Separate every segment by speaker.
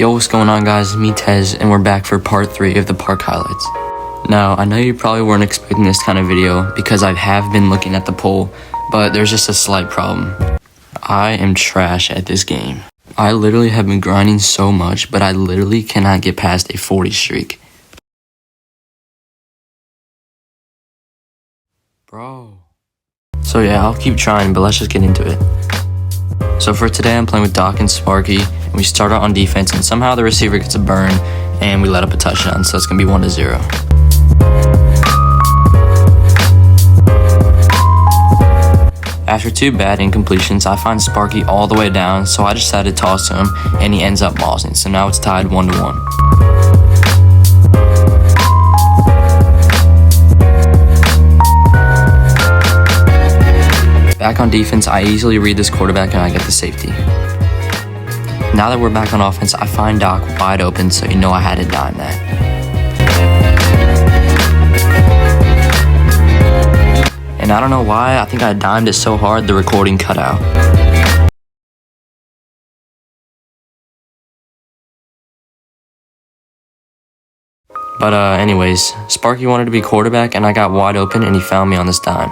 Speaker 1: Yo, what's going on, guys? It's me, Tez, and we're back for part 3 of the park highlights. Now, I know you probably weren't expecting this kind of video because I have been looking at the poll, but there's just a slight problem. I am trash at this game. I literally have been grinding so much, but I literally cannot get past a 40 streak. Bro. So yeah, I'll keep trying, but let's just get into it. So for today, I'm playing with Doc and Sparky, and we start out on defense, and somehow the receiver gets a burn, and we let up a touchdown, so it's going to be 1-0. After 2 bad incompletions, I find Sparky all the way down, so I decided to toss to him, and he ends up mossing, so now it's tied 1-1. Back on defense, I easily read this quarterback and I get the safety. Now that we're back on offense, I find Doc wide open, so you know I had to dime that. And I don't know why, I think I dimed it so hard the recording cut out. But anyways, Sparky wanted to be quarterback and I got wide open and he found me on this dime.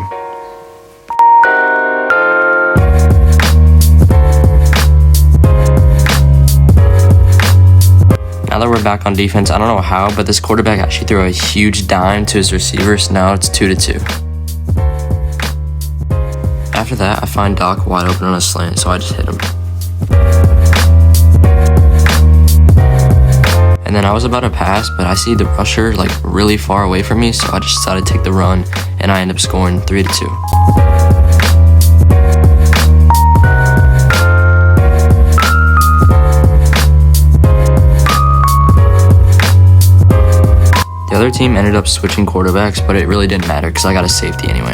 Speaker 1: Now that we're back on defense, I don't know how, but this quarterback actually threw a huge dime to his receiver, so now it's 2-2. After that, I find Doc wide open on a slant, so I just hit him. And then I was about to pass, but I see the rusher like really far away from me, so I just decided to take the run, and I end up scoring 3-2. The other team ended up switching quarterbacks, but it really didn't matter because I got a safety anyway.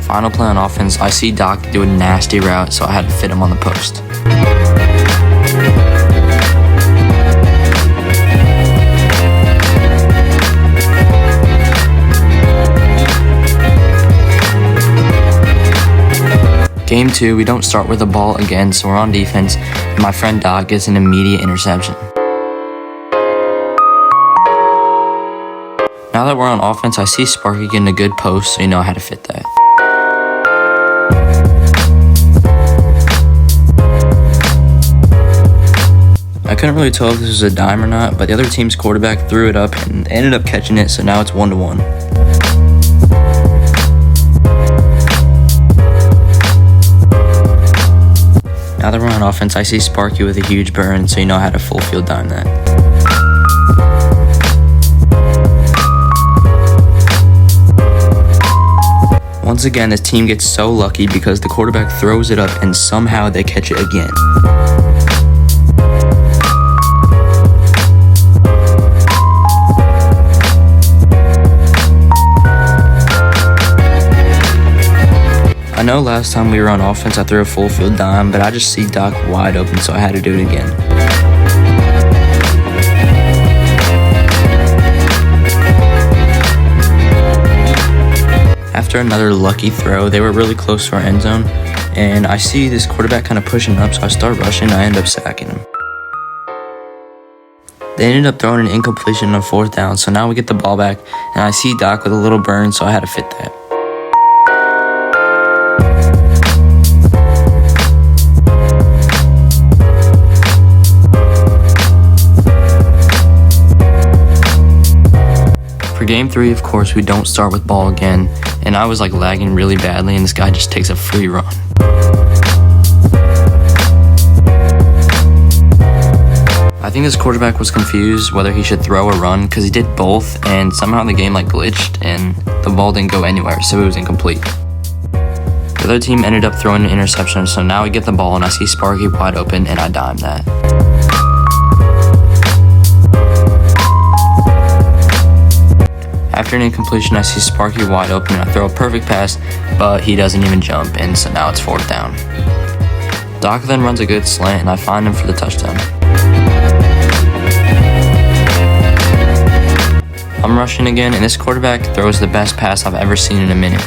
Speaker 1: Final play on offense, I see Doc do a nasty route, so I had to fit him on the post. Game 2, we don't start with the ball again, so we're on defense, and my friend Doc gets an immediate interception. Now that we're on offense, I see Sparky getting a good post, so you know I had to fit that. I couldn't really tell if this was a dime or not, but the other team's quarterback threw it up and ended up catching it, so now it's 1-1. Now that we're on offense, I see Sparky with a huge burn, so you know I had to full field dime that. Once again, this team gets so lucky because the quarterback throws it up and somehow they catch it again. I know last time we were on offense I threw a full field dime, but I just see Doc wide open, so I had to do it again. After another lucky throw, they were really close to our end zone, and I see this quarterback kind of pushing up, so I start rushing, and I end up sacking him. They ended up throwing an incompletion on 4th down, so now we get the ball back, and I see Doc with a little burn, so I had to fit that. For game 3, of course, we don't start with ball again, and I was like lagging really badly, and this guy just takes a free run. I think this quarterback was confused whether he should throw or run because he did both, and somehow the game like glitched and the ball didn't go anywhere, so it was incomplete. The other team ended up throwing an interception, so now we get the ball and I see Sparky wide open and I dime that. After an incompletion, I see Sparky wide open and I throw a perfect pass, but he doesn't even jump, and so now it's 4th down. Doc then runs a good slant and I find him for the touchdown. I'm rushing again, and this quarterback throws the best pass I've ever seen in a minute.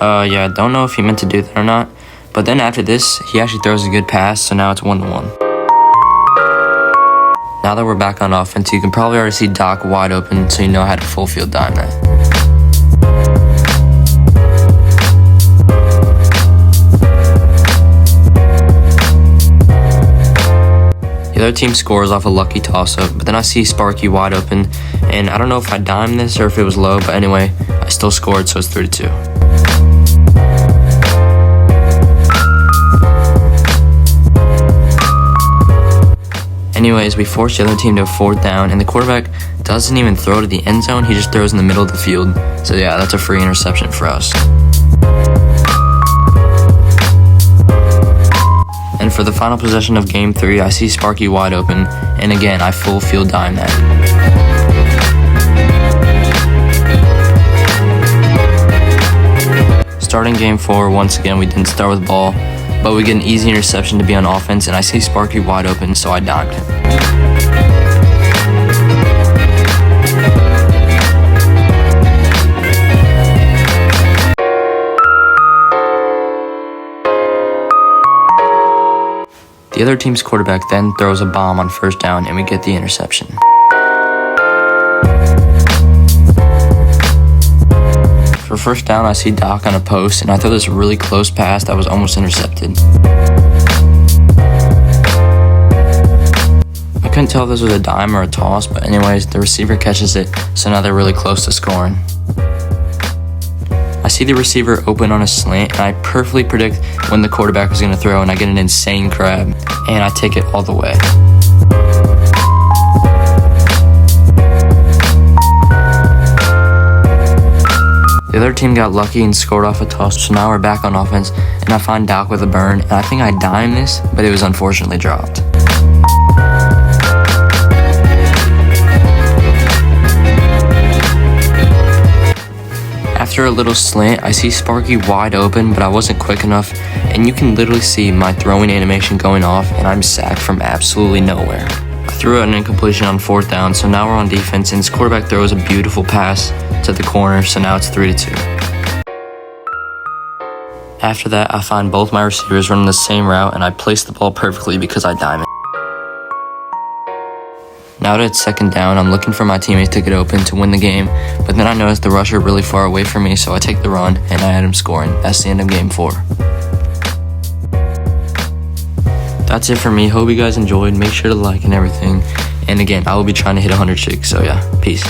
Speaker 1: Yeah, don't know if he meant to do that or not. But then after this, he actually throws a good pass, so now it's 1-1. Now that we're back on offense, you can probably already see Doc wide open, so you know how to full field dime that. The other team scores off a lucky toss-up, but then I see Sparky wide open, and I don't know if I dimed this or if it was low, but anyway, I still scored, so it's 3-2. Anyways, we force the other team to a 4th down, and the quarterback doesn't even throw to the end zone, he just throws in the middle of the field. So yeah, that's a free interception for us. And for the final possession of game 3, I see Sparky wide open, and again, I full field dime that. Starting game 4, once again, we didn't start with ball, but we get an easy interception to be on offense, and I see Sparky wide open, so I dimed him. The other team's quarterback then throws a bomb on 1st down, and we get the interception. For 1st down, I see Doc on a post, and I throw this really close pass that was almost intercepted. I couldn't tell if this was a dime or a toss, but anyways, the receiver catches it, so now they're really close to scoring. I see the receiver open on a slant, and I perfectly predict when the quarterback was going to throw, and I get an insane grab, and I take it all the way. The other team got lucky and scored off a toss, so now we're back on offense, and I find Doc with a burn, and I think I dimed this, but it was unfortunately dropped. After a little slant, I see Sparky wide open, but I wasn't quick enough, and you can literally see my throwing animation going off, and I'm sacked from absolutely nowhere. I threw out an incompletion on 4th down, so now we're on defense, and his quarterback throws a beautiful pass to the corner, so now it's 3-2. After that, I find both my receivers running the same route, and I place the ball perfectly because I dime it. Now that it's 2nd down, I'm looking for my teammates to get open to win the game, but then I notice the rusher really far away from me, so I take the run, and I had him scoring. That's the end of game 4. That's it for me. Hope you guys enjoyed. Make sure to like and everything. And again, I will be trying to hit 100 chicks, so yeah, peace.